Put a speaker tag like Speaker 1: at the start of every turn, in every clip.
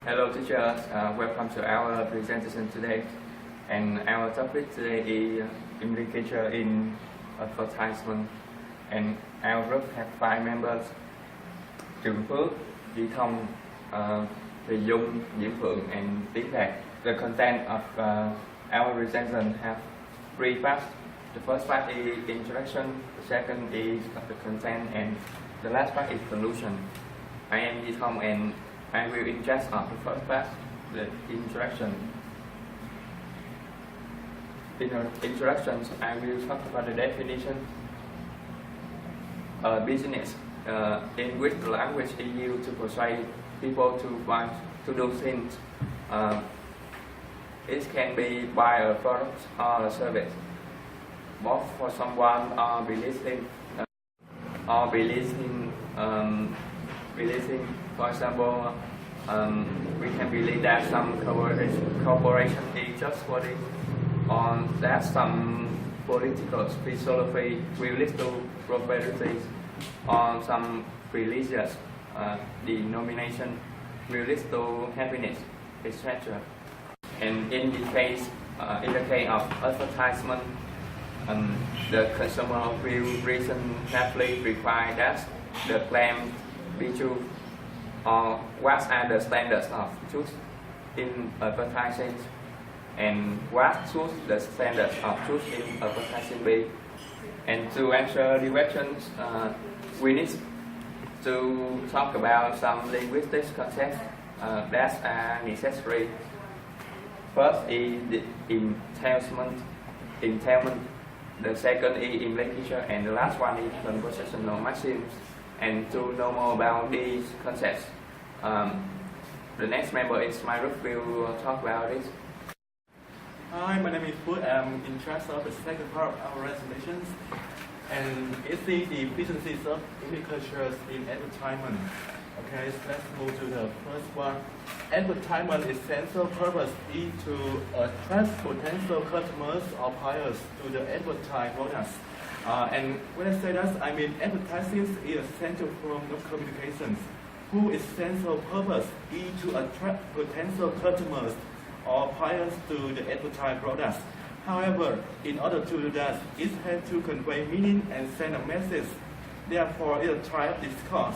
Speaker 1: Hello teachers, welcome to our presentation today. And our topic today is implicature in advertisement. And our group have 5 members: Trường Phước, Duy Thông, Thùy Dung, Diễm Phượng, and Tiến Đạt. The content of our presentation have 3 parts. The first part is introduction, the second is the content, and the last part is conclusion. I am Duy Thông and I will in charge of the first part, the introduction. In the introductions, I will talk about the definition. Business, in which the language is used to persuade people to want to do things. It can be buy a product or a service, both for someone or releasing. For example, we can believe that some corporation is trustworthy, or that some political philosophy will lead to prosperity, or some religious denomination will lead to happiness, etc. And in the case of advertisement, the consumer will reasonably require that the claim be true, or what are the standards of truth in advertising, and what should the standards of truth in advertising be. And to answer the questions, we need to talk about some linguistic concepts that are necessary. First is the entailment, the second is implication, and the last one is conversational maxims. And to know more about these concepts, the next member is my group will talk about it.
Speaker 2: Hi, my name is Phước. I'm in charge of the second part of our presentations, and it's the businesses of implicatures in advertisement. Okay, so let's move to the first one. Advertisement essential purpose is to attract potential customers or buyers to the advertised products. And when I say that, I mean advertising is a central form of communications, whose essential purpose is to attract potential customers or buyers to the advertised products. However, in order to do that, it has to convey meaning and send a message. Therefore, it is a type of discourse.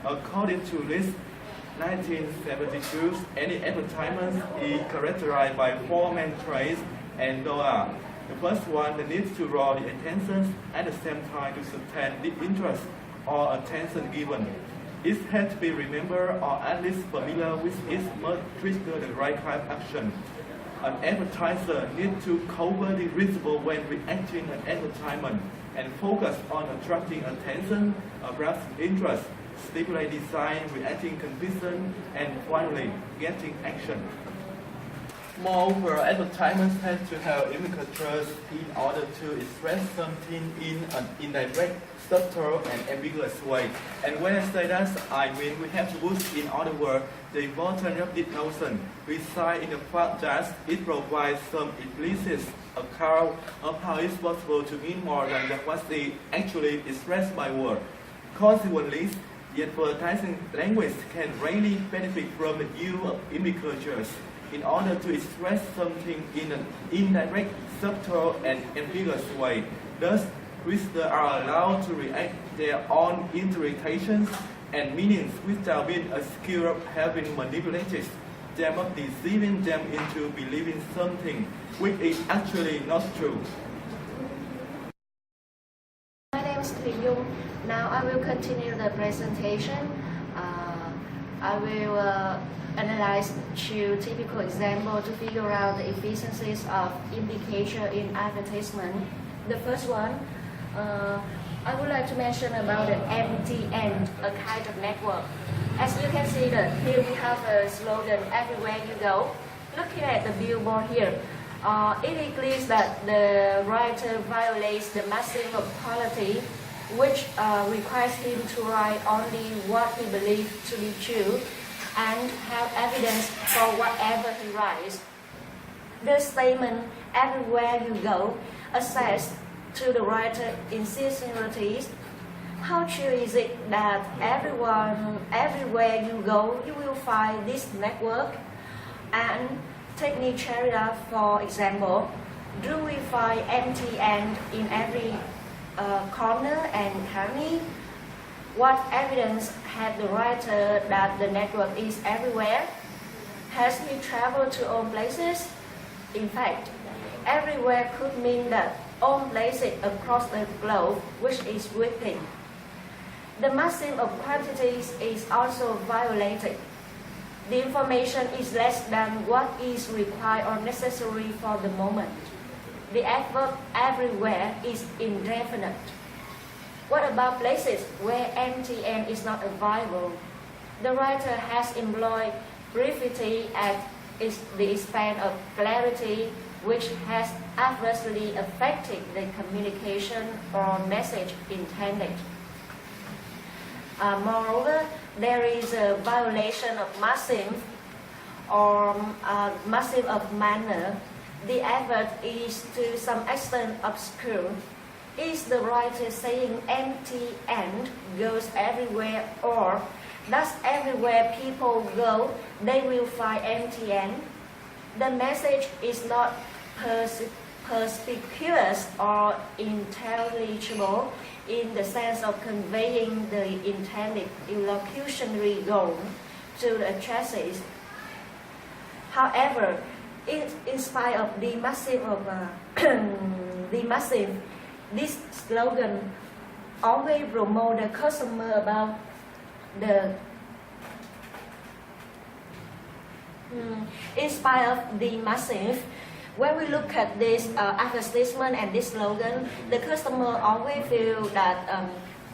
Speaker 2: According to this 1972, any advertisement is characterized by 4 main traits, and those are: the first one, the need to draw the attention at the same time to sustain the interest or attention given. It has to be remembered or at least familiar with it must trigger the right kind of action. An advertiser needs to cover the visible when reacting an advertisement and focus on attracting attention, grasping interest, stimulate design, reacting conviction, and finally getting action. Moreover, advertisements have to have implicatures in order to express something in an indirect, subtle, and ambiguous way. And when I say that, I mean we have to put in other words the importance of this notion, reside in the fact that it provides some implicit account of how it's possible to mean more than what is actually expressed by word. Consequently, the advertising language can really benefit from the use of implicatures in order to express something in an indirect, subtle, and ambiguous way. Thus, readers are allowed to react their own interpretations and meanings without being accused of having manipulated them, of deceiving them into believing something which is actually not true.
Speaker 3: My name is Thùy Dung. Now I will continue the presentation. I will analyze 2 typical examples to figure out the efficiencies of implication in advertisement. The first one, I would like to mention about the MTN, a kind of network. As you can see that here we have a slogan, everywhere you go. Looking at the billboard here, it is clear that the writer violates the maxim of quality, which requires him to write only what he believes to be true and have evidence for whatever he writes. The statement, everywhere you go, asserts to the writer insinuates How true is it that everywhere you go, you will find this network? And take Nigeria for example. Do we find MTN in every corner and county? What evidence had the writer that the network is everywhere? Has he traveled to all places? In fact, everywhere could mean that all places across the globe, which is within. The maximum of quantities is also violated. The information is less than what is required or necessary for the moment. The adverb everywhere is indefinite. What about places where MTN is not available? The writer has employed brevity at the expense of clarity, which has adversely affected the communication or message intended. Moreover, there is a violation of maxim or maxim of manner. The adverb is to some extent obscure. Is the writer saying MTN goes everywhere, or does everywhere people go, they will find MTN? The message is not perspicuous or intelligible in the sense of conveying the intended illocutionary goal to the addressees. However, in spite of the massive this slogan always promote the customer about the. In spite of the massive, when we look at this advertisement and this slogan, the customer always feel that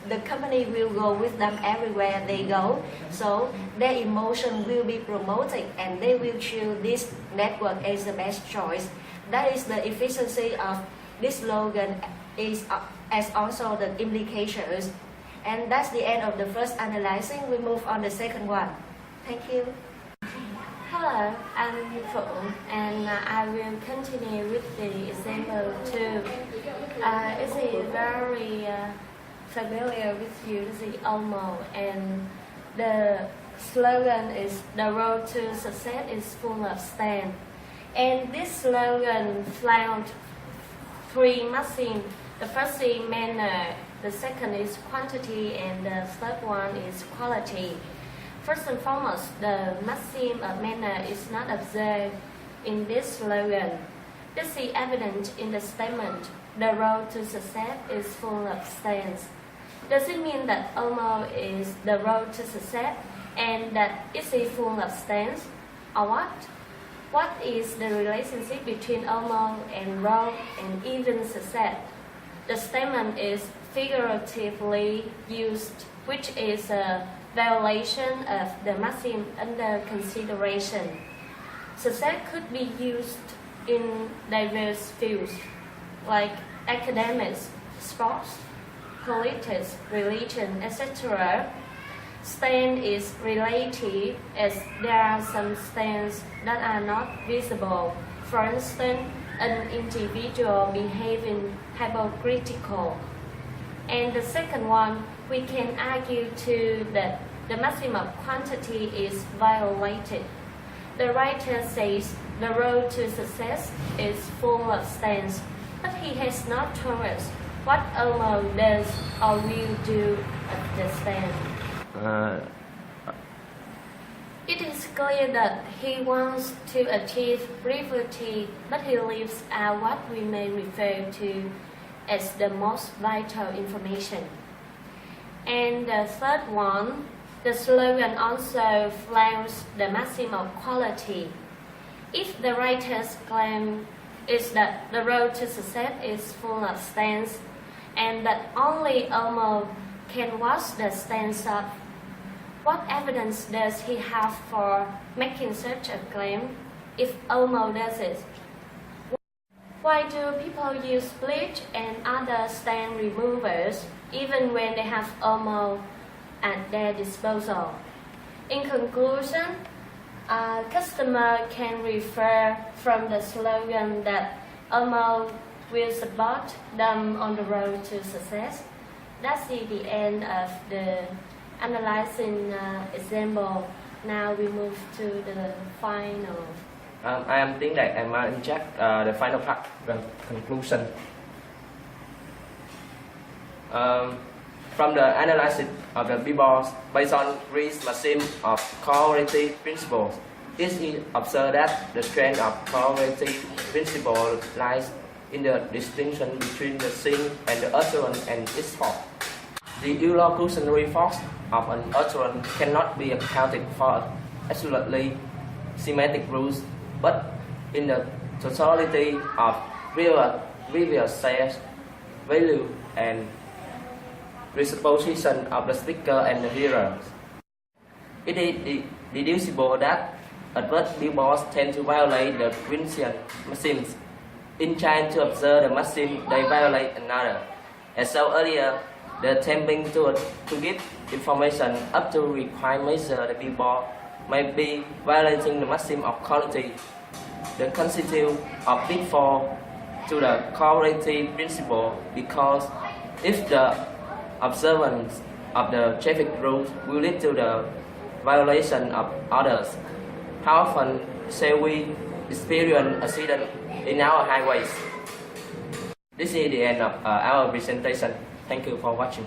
Speaker 3: the company will go with them everywhere they go. So their emotion will be promoted and they will choose this network as the best choice. That is the efficiency of this slogan is as also the implications. And that's the end of the first analyzing. We move on the second one. Thank you.
Speaker 4: Hello, I'm Phụ, and I will continue with the example 2. It's very familiar with you, the almost, and the slogan is the road to success is full of stand. And this slogan found 3 maxims. The first is manner, the second is quantity, and the third one is quality. First and foremost, the maxim of manner is not observed in this slogan. This is evident in the statement, the road to success is full of stands. Does it mean that almost is the road to success and that it is full of stands? Or what? What is the relationship between almost and road and even success? The statement is figuratively used, which is a violation of the maxim under consideration. Success could be used in diverse fields like academics, sports, politics, religion, etc. Stand is relative as there are some stands that are not visible. For instance, an individual behaving hypocritical. And the second one, we can argue too that the maximum of quantity is violated. The writer says the road to success is full of stands, but he has not told us what almost does or will do at the stand. It is clear that he wants to achieve brevity, but he leaves out what we may refer to as the most vital information. And the third one, the slogan also flaunts the maximum of quality. If the writer's claim is that the road to success is full of stands and that only almost can wash the stands up, what evidence does he have for making such a claim if almost does it? Why do people use bleach and other stain removers even when they have almost at their disposal? In conclusion, a customer can refer from the slogan that almost will support them on the road to success that's the end of the analyzing example. Now we move to the final.
Speaker 5: I am think that I might inject the final part, the conclusion. From the analysis of the billboards based on Reed's maxim of correlative principles, it is observed that the strength of correlative principle lies in the distinction between the sink and the utterance and its fault. The illocutionary force of an utterance cannot be accounted for absolutely semantic rules, but in the totality of real sense, value, and presupposition of the speaker and the hearer. It is deducible that adverse billboards tend to violate the Winsian maxims. In trying to observe the maxim, they violate another. As so earlier, the attempting to give information up to required measure the billboard may be violating the maxim of quality. The constitute of pitfall to the correlative principle, because if the observance of the traffic rules will lead to the violation of others, how often shall we experience accidents in our highways? This is the end of our presentation. Thank you for watching.